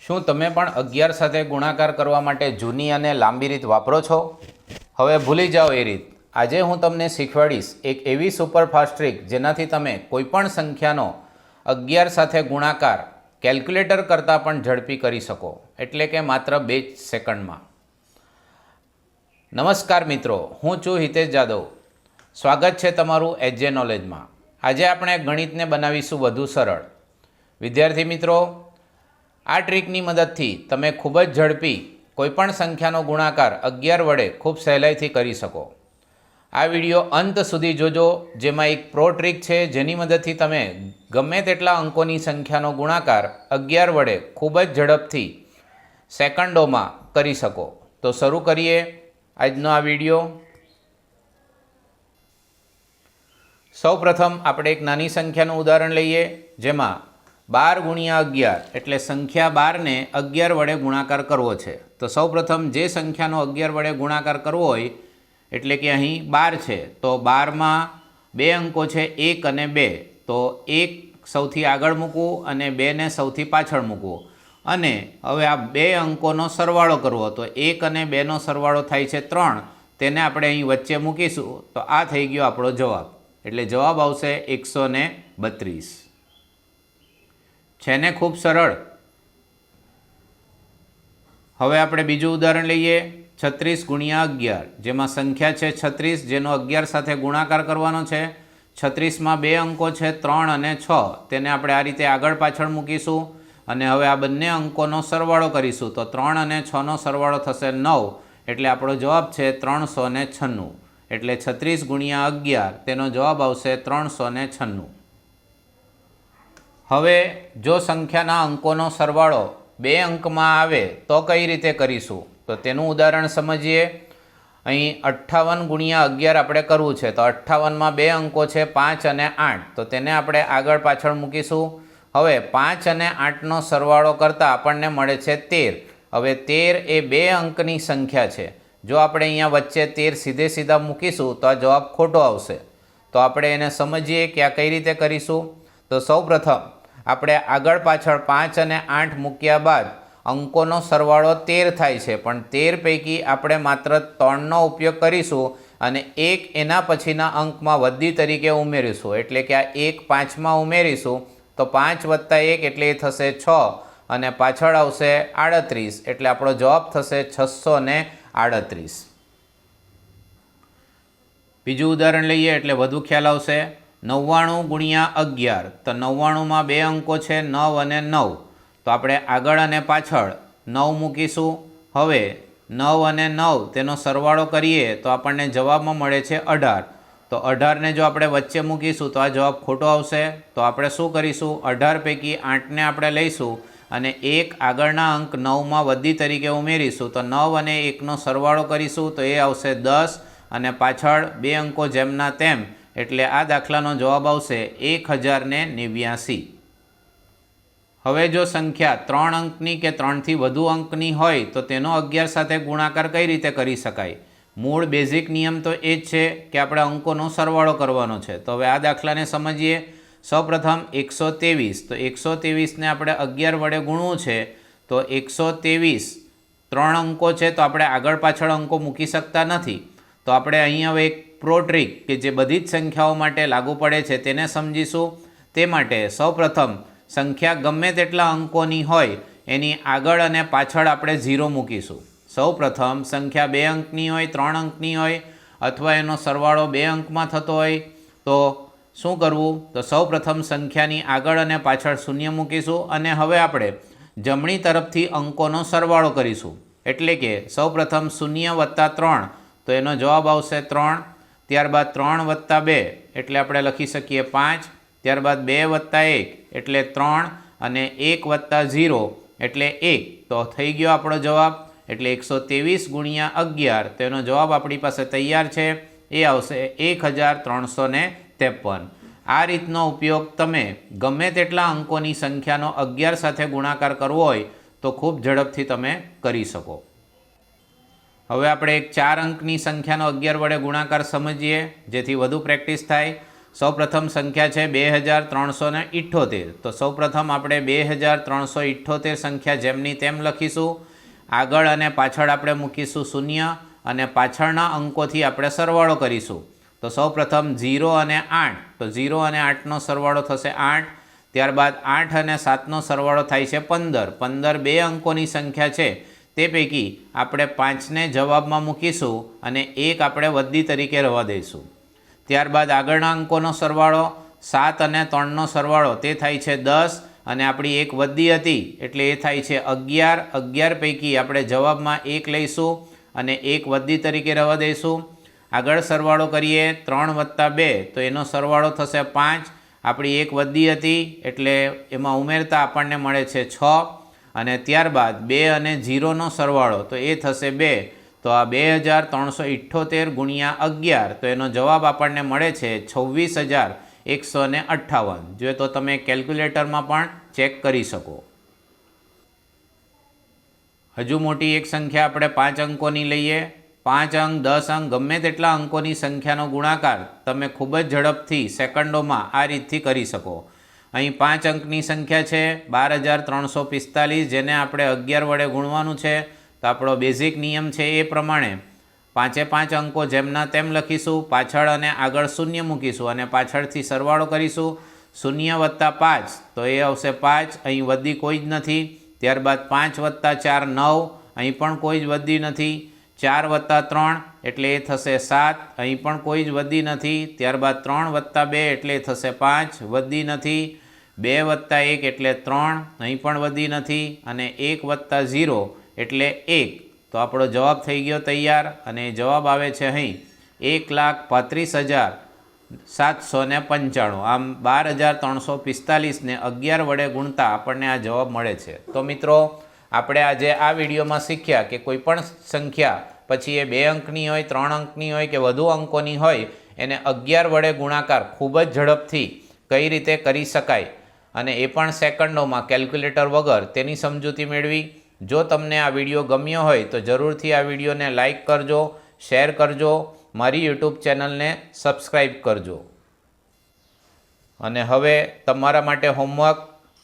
શું તમે પણ 11 સાથે ગુણાકાર કરવા માટે જૂની અને લાંબી રીત વાપરો છો? હવે ભૂલી જાઓ એ રીત. આજે હું તમને શીખવાડીશ એક એવી સુપરફાસ્ટ ટ્રીક જેનાથી તમે કોઈપણ સંખ્યાનો 11 સાથે ગુણાકાર કેલ્ક્યુલેટર કરતાં પણ ઝડપી કરી શકો, એટલે કે માત્ર 2 સેકન્ડમાં. નમસ્કાર મિત્રો, હું છું હિતેશ જાદવ. સ્વાગત છે તમારું એચજે નોલેજમાં. આજે આપણે ગણિતને બનાવીશું વધુ સરળ. વિદ્યાર્થી મિત્રો, આ ટ્રીકની મદદથી તમે ખૂબ જ ઝડપી કોઈપણ સંખ્યાનો ગુણાકાર 11 વડે ખૂબ સહેલાઈથી કરી શકો. આ વિડીયો અંત સુધી જોજો, જેમાં એક પ્રો ટ્રીક છે જેની મદદથી તમે ગમે તેટલા અંકોની સંખ્યાનો ગુણાકાર 11 વડે ખૂબ જ ઝડપથી સેકન્ડોમાં કરી શકો. તો શરૂ કરીએ આજનો આ વિડીયો. સૌપ્રથમ આપણે એક નાની સંખ્યાનું ઉદાહરણ લઈએ, જેમાં 12 ગુણ્યા 11 એટલે સંખ્યા 12ને 11 વડે ગુણાકાર કરવો છે. તો સૌપ્રથમ જે સંખ્યાનો 11 વડે ગુણાકાર કરવો હોય, એટલે કે અહીં 12 છે, તો 12માં 2 અંકો છે 1 અને 2. તો 1 સૌથી આગળ મૂકવું અને 2ને સૌથી પાછળ મૂકવું. અને હવે આ 2 અંકોનો સરવાળો કરવો, તો 1 અને 2નો સરવાળો થાય છે 3. તેને આપણે અહીં વચ્ચે મૂકીશું, તો આ થઈ ગયો આપણો જવાબ. એટલે જવાબ આવશે 132. છે ને ખૂબ સરળ. હવે આપણે બીજું ઉદાહરણ લઈએ, 36 ગુણ્યા 11, જેમાં સંખ્યા છે 36, જેનો 11 સાથે ગુણાકાર કરવાનો છે. 36માં 2 અંકો છે 3 અને 6. તેને આપણે આ રીતે આગળ પાછળ મૂકીશું અને હવે આ બંને અંકોનો સરવાળો કરીશું. તો 3 અને 6નો સરવાળો થશે 9. એટલે આપણો જવાબ છે 396. એટલે 36 ગુણ્યા 11, તેનો જવાબ આવશે 396. હવે જો સંખ્યાના અંકોનો સરવાળો 2 અંકમાં આવે તો કઈ રીતે કરીશું? તો તેનું ઉદાહરણ સમજીએ. અહીં 58 ગુણ્યા 11 આપણે કરવું છે. તો 58માં 2 અંકો છે 5 અને 8. તો તેને આપણે આગળ પાછળ મૂકીશું. હવે 5 અને 8નો સરવાળો કરતાં આપણને મળે છે 13. હવે 13 એ 2 અંકની સંખ્યા છે. જો આપણે અહીંયા વચ્ચે 13 સીધે સીધા મૂકીશું તો આ જવાબ ખોટો આવશે. તો આપણે એને સમજીએ કે આ કઈ રીતે કરીશું. તો સૌપ્રથમ આપણે આગળ પાછળ 5 અને 8 મૂક્યા બાદ અંકોનો સરવાળો 13 થાય છે, પણ 13 પૈકી આપણે માત્ર 3નો ઉપયોગ કરીશું અને 1 એના પછીના અંકમાં વધી તરીકે ઉમેરીશું. એટલે કે આ 1 5માં ઉમેરીશું, તો 5 વત્તા 1 એટલે એ થશે 6 અને પાછળ આવશે 38. એટલે આપણો જવાબ થશે 638. બીજું ઉદાહરણ લઈએ એટલે વધુ ખ્યાલ આવશે. 99 ગુણ્યા 11, તો 99માં 2 અંકો છે 9 અને 9. તો આપણે આગળ અને પાછળ 9 મૂકીશું. હવે 9 અને 9 તેનો સરવાળો કરીએ તો આપણને જવાબમાં મળે છે 18. તો 18ને જો આપણે વચ્ચે મૂકીશું તો આ જવાબ ખોટો આવશે. તો આપણે શું કરીશું, 18 પૈકી 8ને આપણે લઈશું અને 1 આગળના અંક 9માં વધી તરીકે ઉમેરીશું. તો 9 અને 1નો સરવાળો કરીશું, તો એ આવશે 10 અને પાછળ 2 અંકો જેમના તેમ. એટલે આ દાખલાનો જવાબ આવશે 1089. હવે જો સંખ્યા 3 અંકની કે 3થી વધુ અંકની હોય તો તેનો 11 સાથે ગુણાકાર કઈ રીતે કરી શકાય? મૂળ બેઝિક નિયમ તો એ જ છે કે આપણે અંકોનો સરવાળો કરવાનો છે. તો હવે આ દાખલાને સમજીએ. સૌપ્રથમ 123. તો 123ને આપણે 11 વડે ગુણવું છે. તો 123 3 અંકો છે, તો આપણે આગળ પાછળ અંકો મૂકી શકતા નથી. તો આપણે અહીં હવે એક પ્રો ટ્રીક કે જે બધી જ સંખ્યાઓ માટે લાગુ પડે છે તેને સમજીશું. તે માટે સૌપ્રથમ સંખ્યા ગમે તેટલા અંકોની હોય એની આગળ અને પાછળ આપણે 0 મૂકીશું. સૌપ્રથમ સંખ્યા 2 અંકની હોય, 3 અંકની હોય અથવા એનો સરવાળો 2 અંકમાં થતો હોય તો શું કરવું? તો સૌપ્રથમ સંખ્યાની આગળ અને પાછળ 0 મૂકીશું અને હવે આપણે જમણી તરફથી અંકોનો સરવાળો કરીશું. એટલે કે સૌપ્રથમ 0 વત્તા 3, તો એનો જવાબ આવશે 3. ત્યારબાદ 3 વત્તા 2 એટલે આપણે લખી શકીએ 5. ત્યારબાદ 2 વત્તા 1 એટલે 3 અને 1 વત્તા 0 એટલે 1. તો થઈ ગયો આપણો જવાબ. એટલે 123 ગુણ્યા 11, તેનો જવાબ આપણી પાસે તૈયાર છે. એ આવશે 1353. આ રીતનો ઉપયોગ તમે ગમે તેટલા અંકોની સંખ્યાનો 11 સાથે ગુણાકાર કરવો હોય તો ખૂબ ઝડપથી તમે કરી શકો. હવે આપણે એક 4 અંકની સંખ્યાનો 11 વડે ગુણાકાર સમજીએ, જેથી વધુ પ્રેક્ટિસ થાય. સૌપ્રથમ સંખ્યા છે 2378, તો સૌપ્રથમ આપણે 2378 સંખ્યા જેમની તેમ લખીશું. આગળ અને પાછળ આપણે મૂકીશું શૂન્ય અને પાછળના અંકોથી આપણે સરવાળો કરીશું. તો સૌપ્રથમ 0 અને 8, તો 0 અને 8નો સરવાળો થશે 8. ત્યારબાદ 8 અને 7નો સરવાળો થાય છે 15. 15 બે અંકોની સંખ્યા છે, તે પૈકી આપણે 5ને જવાબમાં મૂકીશું અને 1 આપણે વદ્દી તરીકે રહેવા દઈશું. ત્યારબાદ આગળના અંકોનો સરવાળો 7 અને 3નો સરવાળો તે થાય છે 10 અને આપણી એક વદ્દી હતી એટલે એ થાય છે 11. 11 પૈકી આપણે જવાબમાં 1 લઈશું અને 1 વદ્દી તરીકે રહેવા દઈશું. આગળ સરવાળો કરીએ 3 + 2, તો એનો સરવાળો થશે 5. આપણી એક વદ્દી હતી એટલે એમાં ઉમેરતા આપણને મળે છે 6 અને ત્યારબાદ 2 અને 0નો સરવાળો તો એ થશે 2. તો આ 2378 × 11, તો એનો જવાબ આપણને મળે છે 26158. જો તો તમે કેલ્ક્યુલેટરમાં પણ ચેક કરી શકો. હજુ મોટી એક સંખ્યા આપણે 5 અંકોની લઈએ. 5 અંક, 10 અંક, ગમે તેટલા અંકોની સંખ્યાનો ગુણાકાર તમે ખૂબ જ ઝડપથી સેકન્ડોમાં આ રીતથી કરી શકો. અહીં 5 અંકની સંખ્યા છે 12345, જેને આપણે 11 વડે ગુણવાનું છે. તો આપણો બેઝિક નિયમ છે એ પ્રમાણે 5 અંકો જેમના તેમ લખીશું, પાછળ અને આગળ શૂન્ય મૂકીશું અને પાછળથી સરવાળો કરીશું. 0 + 5, તો એ આવશે 5, અહીં વદ્દી કોઈ જ નથી. ત્યારબાદ 5 + 4 9, અહીં પણ કોઈ જ વદ્દી નથી. 4 + 3 એટલે એ થશે 7, અહીં પણ કોઈ જ વદ્દી નથી. ત્યારબાદ 3 + 2 એટલે થશે 5, વદ્દી નથી. 2 + 1 એટલે 3, અહીં પણ વદ્દી નથી. અને 1 + 0 એટલે 1. તો આપણો જવાબ થઈ ગયો તૈયાર અને જવાબ આવે છે અહીં 1,35,795. આમ 12,345ને 11 વડે ગુણતા આપણને આ જવાબ મળે છે. તો મિત્રો, આપણે આજે આ વિડીયોમાં શીખ્યા કે કોઈ પણ સંખ્યા પછી એ 2 અંકની હોય, 3 અંકની હોય કે વધુ અંકોની હોય, એને 11 વડે ગુણાકાર ખૂબ જ ઝડપથી કઈ રીતે કરી શકાય અને એ પણ સેકન્ડોમાં કેલ્ક્યુલેટર વગર, તેની સમજૂતી મેળવી. જો તમને આ વિડીયો ગમ્યો હોય તો જરૂરથી આ વિડીયોને લાઇક કરજો, શેર કરજો, મારી યુટ્યુબ ચેનલને સબસ્ક્રાઈબ કરજો. અને હવે તમારા માટે હોમવર્ક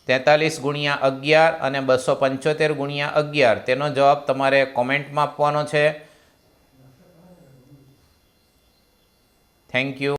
43 × 11 અને 275 × 11, તેનો જવાબ તમારે કોમેન્ટમાં આપવાનો છે. Thank you.